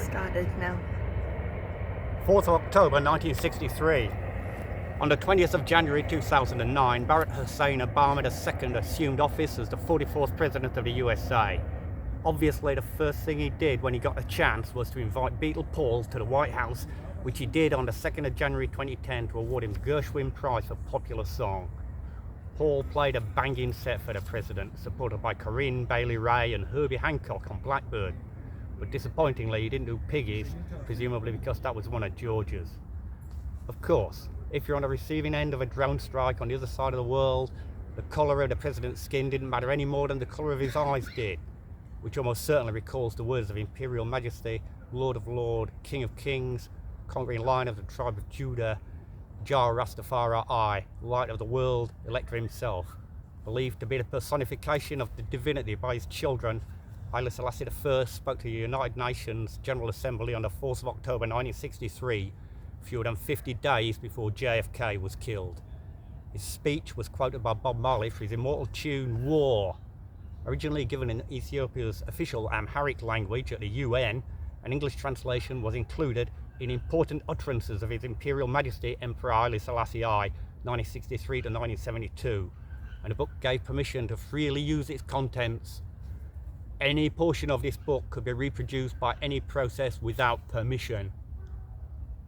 Started now. 4th of October 1963. On the 20th of January 2009, Barack Hussein Obama II assumed office as the 44th President of the USA. Obviously, the first thing he did when he got a chance was to invite Beatle Paul to the White House, which he did on the 2nd of January 2010 to award him the Gershwin Prize for Popular Song. Paul played a banging set for the President, supported by Corinne Bailey Rae and Herbie Hancock on Blackbird. But disappointingly, he didn't do Piggies, presumably because that was one of George's. Of course, if you're on the receiving end of a drone strike on the other side of the world, the colour of the President's skin didn't matter any more than the colour of his eyes did, which almost certainly recalls the words of Imperial Majesty, Lord of Lords, King of Kings, conquering Lion of the tribe of Judah, Jah Rastafari, Light of the World, Elector himself, believed to be the personification of the divinity by his children. Haile Selassie I spoke to the United Nations General Assembly on the 4th of October 1963, fewer than 50 days before JFK was killed. His speech was quoted by Bob Marley for his immortal tune War. Originally given in Ethiopia's official Amharic language at the UN, an English translation was included in important utterances of His Imperial Majesty Emperor Haile Selassie I, 1963 to 1972, and the book gave permission to freely use its contents. Any portion of this book could be reproduced by any process without permission.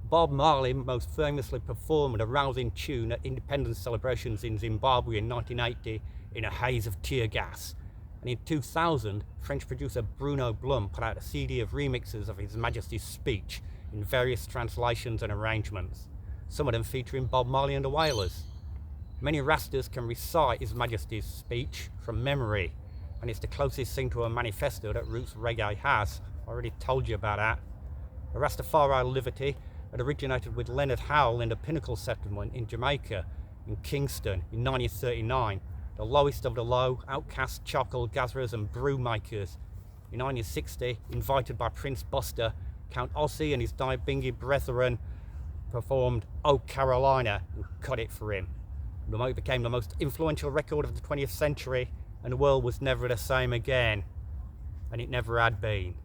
Bob Marley most famously performed a rousing tune at independence celebrations in Zimbabwe in 1980 in a haze of tear gas. And in 2000, French producer Bruno Blum put out a CD of remixes of His Majesty's speech in various translations and arrangements, some of them featuring Bob Marley and the Wailers. Many Rastas can recite His Majesty's speech from memory, and it's the closest thing to a manifesto that Roots Reggae has. I already told you about that. The Rastafari liberty had originated with Leonard Howell in the Botanical settlement in Jamaica, in Kingston, in 1939. The lowest of the low, outcast charcoal gatherers and brew makers. In 1960, invited by Prince Buster, Count Ossie and his Dibingi brethren performed Oh Carolina and cut it for him. It became the most influential record of the 20th century, and the world was never the same again. And it never had been.